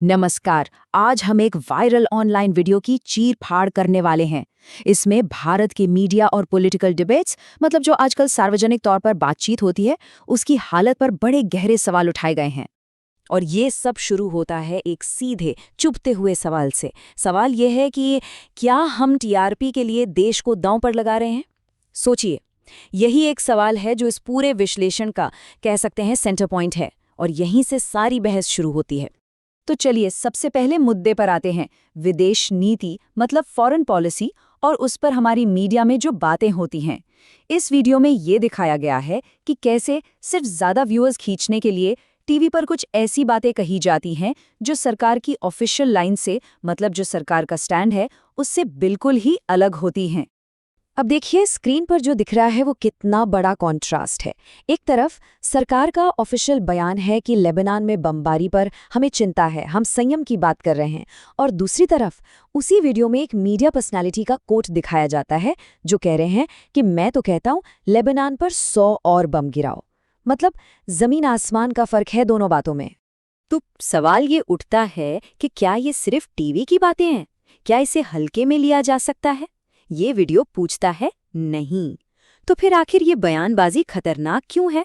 नमस्कार। आज हम एक वायरल ऑनलाइन वीडियो की चीर फाड़ करने वाले हैं। इसमें भारत के मीडिया और पॉलिटिकल डिबेट्स, मतलब जो आजकल सार्वजनिक तौर पर बातचीत होती है, उसकी हालत पर बड़े गहरे सवाल उठाए गए हैं। और ये सब शुरू होता है एक सीधे चुभते हुए सवाल से। सवाल ये है कि क्या हम टीआरपी के लिए देश को दांव पर लगा रहे हैं? सोचिए, यही एक सवाल है जो इस पूरे विश्लेषण का कह सकते हैं सेंटर पॉइंट है, और यहीं से सारी बहस शुरू होती है। तो चलिए सबसे पहले मुद्दे पर आते हैं। विदेश नीति, मतलब फॉरेन पॉलिसी, और उस पर हमारी मीडिया में जो बातें होती हैं। इस वीडियो में ये दिखाया गया है कि कैसे सिर्फ ज़्यादा व्यूअर्स खींचने के लिए टीवी पर कुछ ऐसी बातें कही जाती हैं जो सरकार की ऑफिशियल लाइन से, मतलब जो सरकार का स्टैंड है, उससे बिल्कुल ही अलग होती हैं। अब देखिए स्क्रीन पर जो दिख रहा है वो कितना बड़ा कॉन्ट्रास्ट है। एक तरफ सरकार का ऑफिशियल बयान है कि लेबनान में बमबारी पर हमें चिंता है, हम संयम की बात कर रहे हैं, और दूसरी तरफ उसी वीडियो में एक मीडिया पर्सनालिटी का कोट दिखाया जाता है जो कह रहे हैं कि मैं तो कहता हूं लेबनान पर 100 और बम गिराओ। मतलब जमीन आसमान का फर्क है दोनों बातों में। तो सवाल ये उठता है कि क्या ये सिर्फ टीवी की बातें हैं? क्या इसे हल्के में लिया जा सकता है? ये वीडियो पूछता है नहीं। तो फिर आखिर ये बयानबाजी खतरनाक क्यों है?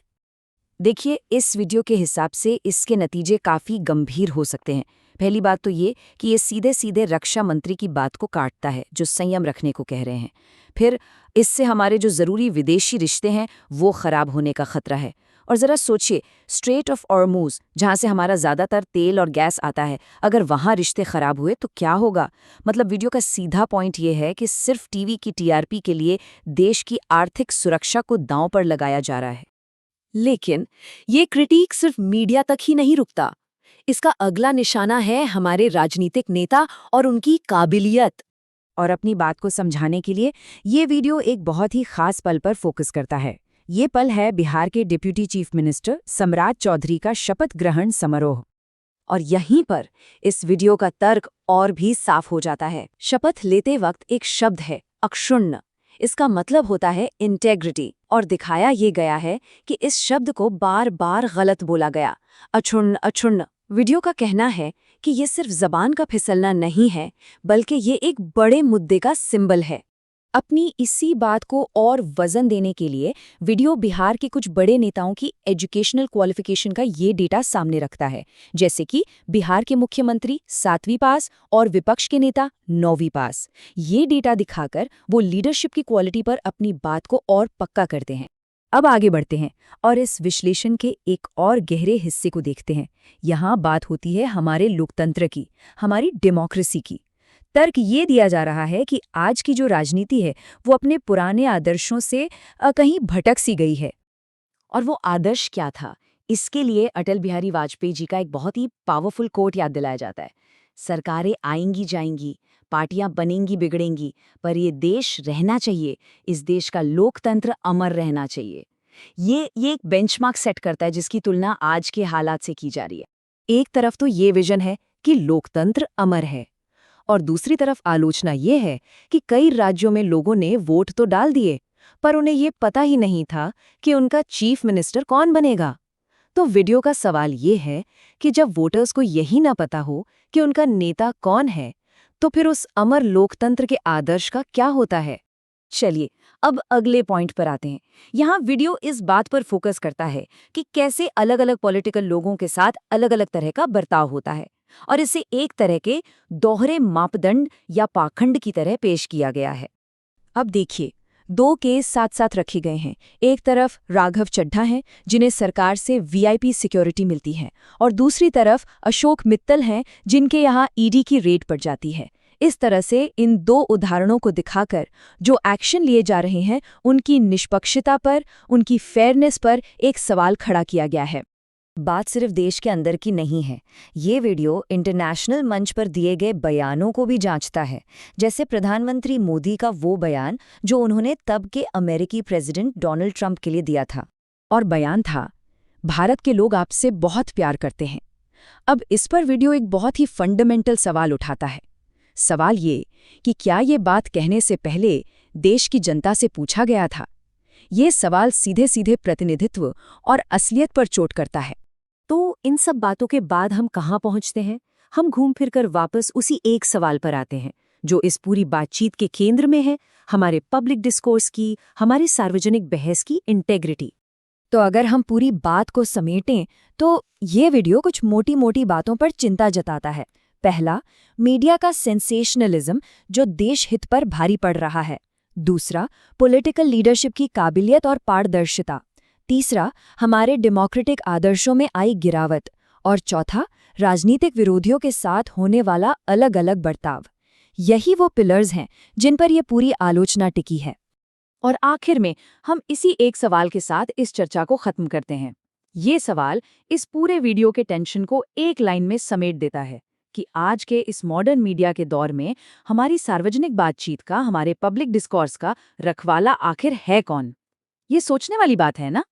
देखिए, इस वीडियो के हिसाब से इसके नतीजे काफी गंभीर हो सकते हैं। पहली बात तो ये कि ये सीधे सीधे रक्षा मंत्री की बात को काटता है जो संयम रखने को कह रहे हैं। फिर इससे हमारे जो जरूरी विदेशी रिश्ते हैं वो खराब होने का खतरा है। और जरा सोचिए, स्ट्रेट ऑफ हॉर्मुज़, जहाँ से हमारा ज़्यादातर तेल और गैस आता है, अगर वहाँ रिश्ते खराब हुए तो क्या होगा? मतलब वीडियो का सीधा पॉइंट ये है कि सिर्फ टीवी की टीआरपी के लिए देश की आर्थिक सुरक्षा को दांव पर लगाया जा रहा है। लेकिन ये क्रिटिक सिर्फ मीडिया तक ही नहीं रुकता। इसका अगला निशाना है हमारे राजनीतिक नेता और उनकी काबिलियत। और अपनी बात को समझाने के लिए ये वीडियो एक बहुत ही खास पल पर फोकस करता है। ये पल है बिहार के डिप्यूटी चीफ मिनिस्टर सम्राट चौधरी का शपथ ग्रहण समारोह। और यहीं पर इस वीडियो का तर्क और भी साफ हो जाता है। शपथ लेते वक्त एक शब्द है अक्षुण्ण। इसका मतलब होता है इंटेग्रिटी, और दिखाया ये गया है कि इस शब्द को बार बार गलत बोला गया। अक्षुण्ण अक्षुण्ण। वीडियो का कहना है कि ये सिर्फ जबान का फिसलना नहीं है, बल्कि ये एक बड़े मुद्दे का सिंबल है। अपनी इसी बात को और वजन देने के लिए वीडियो बिहार के कुछ बड़े नेताओं की एजुकेशनल क्वालिफिकेशन का ये डेटा सामने रखता है, जैसे कि बिहार के मुख्यमंत्री 7वीं पास और विपक्ष के नेता 9वीं पास। ये डेटा दिखाकर वो लीडरशिप की क्वालिटी पर अपनी बात को और पक्का करते हैं। अब आगे बढ़ते हैं और इस विश्लेषण के एक और गहरे हिस्से को देखते हैं। यहाँ बात होती है हमारे लोकतंत्र की, हमारी डेमोक्रेसी की। तर्क ये दिया जा रहा है कि आज की जो राजनीति है वो अपने पुराने आदर्शों से कहीं भटक सी गई है। और वो आदर्श क्या था? इसके लिए अटल बिहारी वाजपेयी जी का एक बहुत ही पावरफुल कोट याद दिलाया जाता है। सरकारें आएंगी जाएंगी, पार्टियां बनेंगी बिगड़ेंगी, पर ये देश रहना चाहिए, इस देश का लोकतंत्र अमर रहना चाहिए। ये एक बेंचमार्क सेट करता है जिसकी तुलना आज के हालात से की जा रही है। एक तरफ तो ये विजन है कि लोकतंत्र अमर है, और दूसरी तरफ आलोचना ये है कि कई राज्यों में लोगों ने वोट तो डाल दिए, पर उन्हें ये पता ही नहीं था कि उनका चीफ मिनिस्टर कौन बनेगा। तो वीडियो का सवाल ये है कि जब वोटर्स को यही ना पता हो कि उनका नेता कौन है, तो फिर उस अमर लोकतंत्र के आदर्श का क्या होता है? चलिए अब अगले पॉइंट पर आते हैं। यहाँ वीडियो इस बात पर फोकस करता है कि कैसे अलग-अलग पॉलिटिकल लोगों के साथ अलग-अलग तरह का बर्ताव होता है, और इसे एक तरह के दोहरे मापदंड या पाखंड की तरह पेश किया गया है। अब देखिए, दो केस साथ साथ रखे गए हैं। एक तरफ राघव चड्ढा हैं जिन्हें सरकार से वीआईपी सिक्योरिटी मिलती है, और दूसरी तरफ अशोक मित्तल हैं जिनके यहाँ ईडी की रेड पड़ जाती है। इस तरह से इन दो उदाहरणों को दिखाकर जो एक्शन लिए जा रहे हैं उनकी निष्पक्षता पर, उनकी फेयरनेस पर एक सवाल खड़ा किया गया है। बात सिर्फ देश के अंदर की नहीं है। ये वीडियो इंटरनेशनल मंच पर दिए गए बयानों को भी जांचता है, जैसे प्रधानमंत्री मोदी का वो बयान जो उन्होंने तब के अमेरिकी प्रेसिडेंट डोनाल्ड ट्रंप के लिए दिया था। और बयान था, भारत के लोग आपसे बहुत प्यार करते हैं। अब इस पर वीडियो एक बहुत ही फंडामेंटल सवाल उठाता है। सवाल ये कि क्या ये बात कहने से पहले देश की जनता से पूछा गया था? ये सवाल सीधे सीधे प्रतिनिधित्व और असलियत पर चोट करता है। तो इन सब बातों के बाद हम कहाँ पहुँचते हैं? हम घूम फिरकर वापस उसी एक सवाल पर आते हैं, जो इस पूरी बातचीत के केंद्र में है, हमारे पब्लिक डिस्कोर्स की, हमारी सार्वजनिक बहस की इंटेग्रिटी। तो अगर हम पूरी बात को समेटें तो ये वीडियो कुछ मोटी मोटी बातों पर चिंता जताता है। पहला, मीडिया का सेंसेशनलिज्म जो देश हित पर भारी पड़ रहा है। दूसरा, पॉलिटिकल लीडरशिप की काबिलियत और पारदर्शिता। तीसरा, हमारे डेमोक्रेटिक आदर्शों में आई गिरावट। और चौथा, राजनीतिक विरोधियों के साथ होने वाला अलग अलग बर्ताव। यही वो पिलर्स हैं जिन पर यह पूरी आलोचना टिकी है। और आखिर में हम इसी एक सवाल के साथ इस चर्चा को खत्म करते हैं। ये सवाल इस पूरे वीडियो के टेंशन को एक लाइन में समेट देता है कि आज के इस मॉडर्न मीडिया के दौर में हमारी सार्वजनिक बातचीत का, हमारे पब्लिक डिस्कोर्स का रखवाला आखिर है कौन? ये सोचने वाली बात है ना?